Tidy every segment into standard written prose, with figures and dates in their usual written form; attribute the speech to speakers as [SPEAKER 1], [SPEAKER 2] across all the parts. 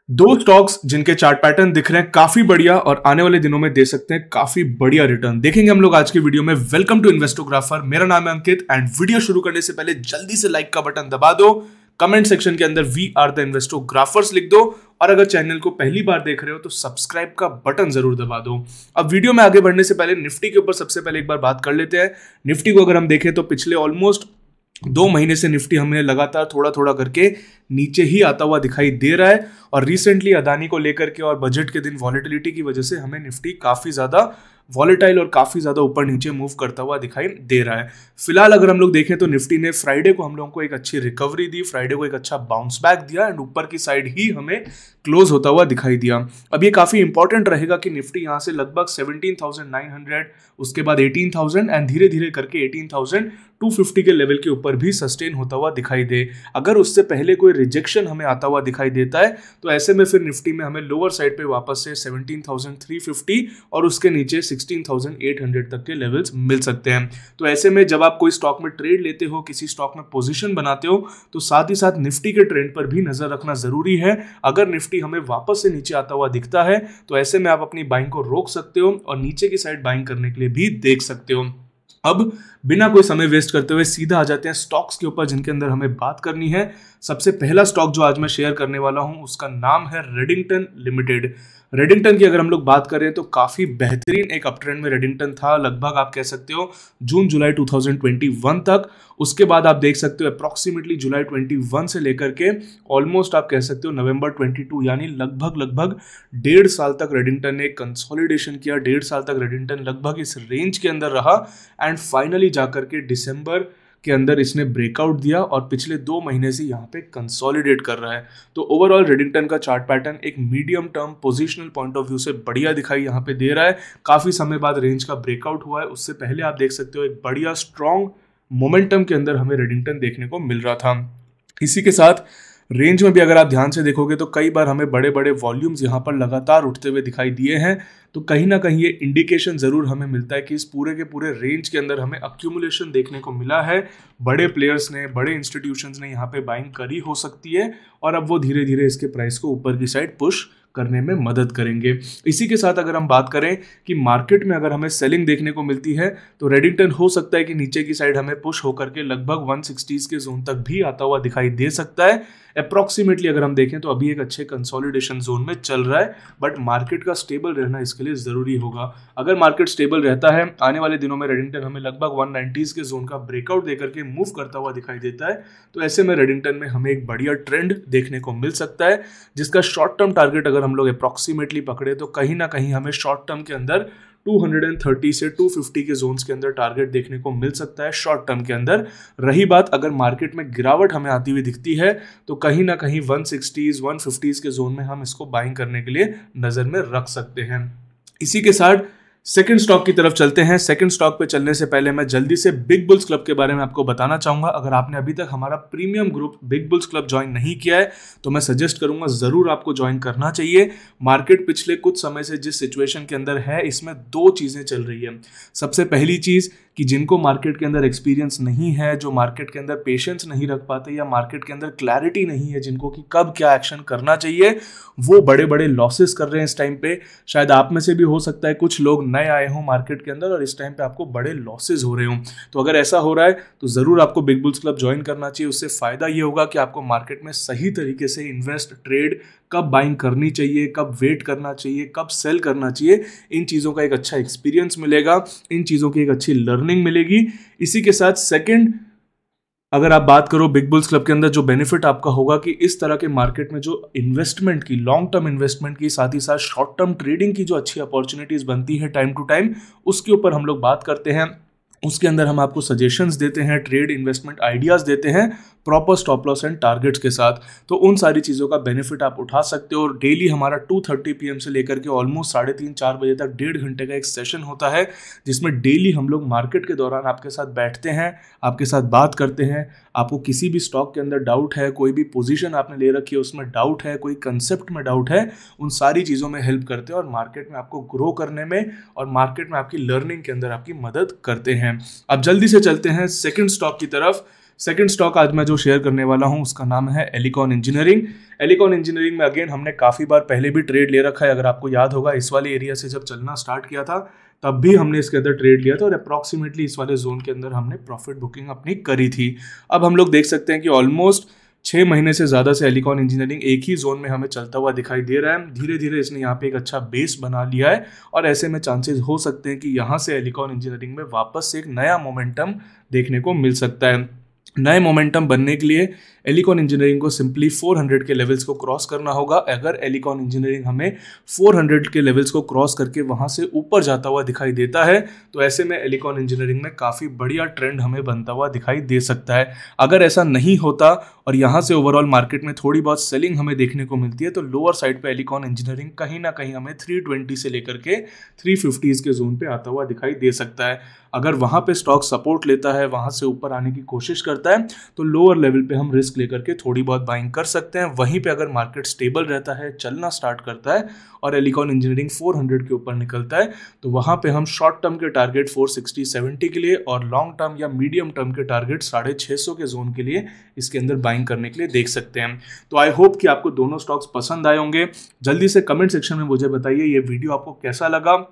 [SPEAKER 1] दो स्टॉक्स जिनके chart pattern दिख रहे हैं काफी बढ़िया और आने वाले दिनों में दे सकते हैं काफी बढ़िया रिटर्न देखेंगे हम लोग आज की वीडियो में। वेलकम टू इन्वेस्टोग्राफर, मेरा नाम है अंकित एंड वीडियो शुरू करने से पहले जल्दी से लाइक का बटन दबा दो, कमेंट सेक्शन के अंदर वी आर द इन्वेस्टोग्राफर्स लिख दो और अगर चैनल को पहली बार देख रहे हो तो सब्सक्राइब का बटन जरूर दबा दो। अब वीडियो में आगे बढ़ने से पहले निफ्टी के ऊपर सबसे पहले एक बार बात कर लेते हैं। निफ्टी को अगर हम देखें तो पिछले ऑलमोस्ट 2 महीने से निफ्टी हमें लगातार थोड़ा थोड़ा करके नीचे ही आता हुआ दिखाई दे रहा है और रिसेंटली अदानी को लेकर के और बजट के दिन वॉलेटिलिटी की वजह से हमें निफ्टी काफी ज्यादा वॉलेटाइल और काफी ज्यादा ऊपर नीचे मूव करता हुआ दिखाई दे रहा है। फिलहाल अगर हम लोग देखें तो निफ्टी ने फ्राइडे को हम लोगों को एक अच्छी रिकवरी दी, फ्राइडे को एक अच्छा बाउंस बैक दिया एंड ऊपर की साइड ही हमें क्लोज होता हुआ दिखाई दिया। अब ये काफी इंपॉर्टेंट रहेगा कि निफ्टी यहां से लगभग 17,900, उसके बाद 18,000 एंड धीरे धीरे करके 18,250 के लेवल के ऊपर भी सस्टेन होता हुआ दिखाई दे। अगर उससे पहले कोई रिजेक्शन हमें आता हुआ दिखाई देता है तो ऐसे में फिर निफ्टी में हमें लोअर साइड पे वापस से 17,350 और उसके नीचे 16,800 तक के लेवल्स मिल सकते हैं। तो ऐसे में जब आप कोई स्टॉक में ट्रेड लेते हो, किसी स्टॉक में पोजीशन बनाते हो, तो साथ ही साथ निफ्टी के ट्रेंड पर भी नजर रखना जरूरी है। अगर निफ्टी हमें वापस से नीचे आता हुआ दिखता है तो ऐसे में आप अपनी बाइंग को रोक सकते हो और नीचे की साइड बाइंग करने के लिए भी देख सकते हो। अब बिना कोई समय वेस्ट करते हुए सीधा आ जाते हैं स्टॉक्स के ऊपर जिनके अंदर हमें बात करनी है। सबसे पहला स्टॉक जो आज मैं शेयर करने वाला हूं उसका नाम है रेडिंगटन लिमिटेड। रेडिंगटन की अगर हम लोग बात करें तो काफी बेहतरीन एक अपट्रेंड में रेडिंगटन था, लगभग आप कह सकते हो जून जुलाई 2021 तक। उसके बाद आप देख सकते हो अप्रोक्सीमेटली जुलाई 21 से लेकर के ऑलमोस्ट आप कह सकते हो नवंबर 22 यानी लगभग 1.5 साल तक रेडिंगटन ने कंसोलिडेशन किया। 1.5 साल तक रेडिंगटन लगभग इस रेंज के अंदर रहा एंड फाइनली जाकर के दिसंबर के अंदर इसने ब्रेकआउट दिया और पिछले 2 महीने से यहाँ पे कंसोलिडेट कर रहा है। तो ओवरऑल रेडिंगटन का चार्ट पैटर्न एक medium term positional point of view से बढ़िया दिखाई यहाँ पे दे रहा है। काफी समय बाद रेंज का ब्रेकआउट हुआ है, उससे पहले आप देख सकते हो एक बढ़िया स्ट्रॉन्ग मोमेंटम के अंदर हमें रेडिंगटन देखने को मिल रहा था। इसी के साथ रेंज में भी अगर आप ध्यान से देखोगे तो कई बार हमें बड़े बड़े वॉल्यूम्स यहाँ पर लगातार उठते हुए दिखाई दिए हैं। तो कहीं ना कहीं ये इंडिकेशन जरूर हमें मिलता है कि इस पूरे के पूरे रेंज के अंदर हमें अक्यूमुलेशन देखने को मिला है। बड़े प्लेयर्स ने, बड़े इंस्टीट्यूशंस ने यहाँ पे बाइंग करी हो सकती है और अब वो धीरे धीरे इसके प्राइस को ऊपर की साइड पुश करने में मदद करेंगे। इसी के साथ अगर हम बात करें कि मार्केट में अगर हमें सेलिंग देखने को मिलती है तो रेडिंगटन हो सकता है कि नीचे की साइड हमें पुश होकर के लगभग 160s के जोन तक भी आता हुआ दिखाई दे सकता है। अप्रोक्सीमेटली अगर हम देखें तो अभी एक अच्छे कंसोलिडेशन जोन में चल रहा है, बट मार्केट का स्टेबल रहना इसके लिए जरूरी होगा। अगर मार्केट स्टेबल रहता है, आने वाले दिनों में रेडिंगटन हमें लगभग 190s के जोन का ब्रेकआउट देकर के मूव करता हुआ दिखाई देता है, तो ऐसे में रेडिंगटन में हमें एक बढ़िया ट्रेंड देखने को मिल सकता है, जिसका शॉर्ट टर्म टारगेट अगर हम लोग अप्रोक्सीमेटली पकड़े तो कहीं ना कहीं हमें शॉर्ट टर्म के अंदर 230 से 250 के जोन्स के अंदर टारगेट देखने को मिल सकता है शॉर्ट टर्म के अंदर। रही बात अगर मार्केट में गिरावट हमें आती हुई दिखती है तो कहीं ना कहीं 160s 150s के जोन में हम इसको बाइंग करने के लिए नजर में रख सकते हैं। इसी के साथ सेकंड स्टॉक की तरफ चलते हैं। सेकंड स्टॉक पे चलने से पहले मैं जल्दी से बिग बुल्स क्लब के बारे में आपको बताना चाहूंगा। अगर आपने अभी तक हमारा premium group big bulls club join नहीं किया है तो मैं सजेस्ट करूंगा जरूर आपको ज्वाइन करना चाहिए। मार्केट पिछले कुछ समय से जिस सिचुएशन के अंदर है इसमें 2 चीजें चल रही है। सबसे पहली चीज कि जिनको मार्केट के अंदर एक्सपीरियंस नहीं है, जो मार्केट के अंदर पेशेंस नहीं रख पाते या मार्केट के अंदर क्लैरिटी नहीं है जिनको कि कब क्या एक्शन करना चाहिए, वो बड़े बड़े लॉसेस कर रहे हैं इस टाइम पे। शायद आप में से भी हो सकता है कुछ लोग नए आए हों मार्केट के अंदर और इस टाइम पे आपको बड़े लॉसेस हो रहे हों। तो अगर ऐसा हो रहा है तो जरूर आपको बिग बुल्स क्लब ज्वाइन करना चाहिए। उससे फायदा ये होगा कि आपको मार्केट में सही तरीके से इन्वेस्ट, ट्रेड, कब बाइंग करनी चाहिए, कब वेट करना चाहिए, कब सेल करना चाहिए, इन चीज़ों का एक अच्छा एक्सपीरियंस मिलेगा, इन चीज़ों की एक अच्छी लर्निंग मिलेगी। इसी के साथ सेकंड अगर आप बात करो बिग बुल्स क्लब के अंदर जो बेनिफिट आपका होगा कि इस तरह के मार्केट में जो इन्वेस्टमेंट की, लॉन्ग टर्म इन्वेस्टमेंट की, साथ ही साथ शॉर्ट टर्म ट्रेडिंग की जो अच्छी अपॉर्चुनिटीज बनती है टाइम टू टाइम, उसके ऊपर हम लोग बात करते हैं। उसके अंदर हम आपको सजेशंस देते हैं, ट्रेड इन्वेस्टमेंट आइडियाज देते हैं proper stop loss and targets के साथ। तो उन सारी चीज़ों का बेनिफिट आप उठा सकते हो। और डेली हमारा 2:30 PM से लेकर के ऑलमोस्ट 3:30-4 बजे तक 1.5 घंटे का एक सेशन होता है जिसमें डेली हम लोग मार्केट के दौरान आपके साथ बैठते हैं, आपके साथ बात करते हैं। आपको किसी भी स्टॉक के अंदर डाउट है, कोई भी पोजीशन आपने ले रखी है उसमें डाउट है, कोई कंसेप्ट में डाउट है, उन सारी चीज़ों में हेल्प करते हैं और मार्केट में आपको ग्रो करने में और मार्केट में आपकी लर्निंग के अंदर आपकी मदद करते हैं। अब जल्दी से चलते हैं सेकंड स्टॉक की तरफ। सेकंड स्टॉक आज मैं जो शेयर करने वाला हूं उसका नाम है एलिकॉन इंजीनियरिंग। एलिकॉन इंजीनियरिंग में अगेन हमने काफ़ी बार पहले भी ट्रेड ले रखा है। अगर आपको याद होगा, इस वाले एरिया से जब चलना स्टार्ट किया था तब भी हमने इसके अंदर ट्रेड लिया था और अप्रॉक्सीमेटली इस वाले जोन के अंदर हमने प्रॉफिट बुकिंग अपनी करी थी। अब हम लोग देख सकते हैं कि ऑलमोस्ट 6 महीने से ज़्यादा से एलिकॉन इंजीनियरिंग एक ही जोन में हमें चलता हुआ दिखाई दे रहा है। धीरे धीरे इसने यहाँ पे एक अच्छा बेस बना लिया है और ऐसे में चांसेस हो सकते हैं कि यहाँ से एलिकॉन इंजीनियरिंग में वापस से एक नया मोमेंटम देखने को मिल सकता है। नए मोमेंटम बनने के लिए एलिकॉन इंजीनियरिंग को सिंपली 400 के लेवल्स को क्रॉस करना होगा। अगर एलिकॉन इंजीनियरिंग हमें 400 के लेवल्स को क्रॉस करके वहां से ऊपर जाता हुआ दिखाई देता है तो ऐसे में एलिकॉन इंजीनियरिंग में काफ़ी बढ़िया ट्रेंड हमें बनता हुआ दिखाई दे सकता है। अगर ऐसा नहीं होता और यहाँ से ओवरऑल मार्केट में थोड़ी बहुत सेलिंग हमें देखने को मिलती है तो लोअर साइड पे एलिकॉन इंजीनियरिंग कहीं ना कहीं हमें 320 से लेकर के 350 के जोन पे आता हुआ दिखाई दे सकता है। अगर वहाँ पे स्टॉक सपोर्ट लेता है, वहाँ से ऊपर आने की कोशिश करता है तो लोअर लेवल पे हम रिस्क लेकर के थोड़ी बहुत बाइंग कर सकते हैं। वहीं पे अगर मार्केट स्टेबल रहता है, चलना स्टार्ट करता है और एलिकॉन इंजीनियरिंग 400 के ऊपर निकलता है तो वहाँ पे हम शॉर्ट टर्म के टारगेट 460-70 के लिए और लॉन्ग टर्म या मीडियम टर्म के टारगेट 650 के जोन के लिए इसके अंदर बाइंग करने के लिए देख सकते हैं। तो आई होप कि आपको दोनों स्टॉक्स पसंद आए होंगे। जल्दी से कमेंट सेक्शन में मुझे बताइए ये वीडियो आपको कैसा लगा।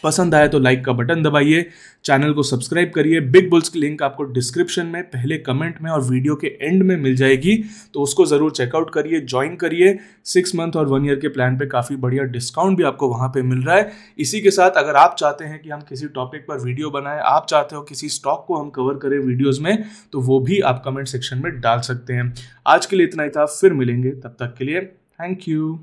[SPEAKER 1] पसंद आया तो लाइक का बटन दबाइए, चैनल को सब्सक्राइब करिए। बिग बुल्स की लिंक आपको डिस्क्रिप्शन में, पहले कमेंट में और वीडियो के एंड में मिल जाएगी तो उसको जरूर चेकआउट करिए, ज्वाइन करिए। 6 मंथ और 1 ईयर के प्लान पे काफ़ी बढ़िया डिस्काउंट भी आपको वहाँ पे मिल रहा है। इसी के साथ अगर आप चाहते हैं कि हम किसी टॉपिक पर वीडियो बनाएं, आप चाहते हो किसी स्टॉक को हम कवर करें वीडियोज़ में, तो वो भी आप कमेंट सेक्शन में डाल सकते हैं। आज के लिए इतना ही था, फिर मिलेंगे, तब तक के लिए थैंक यू।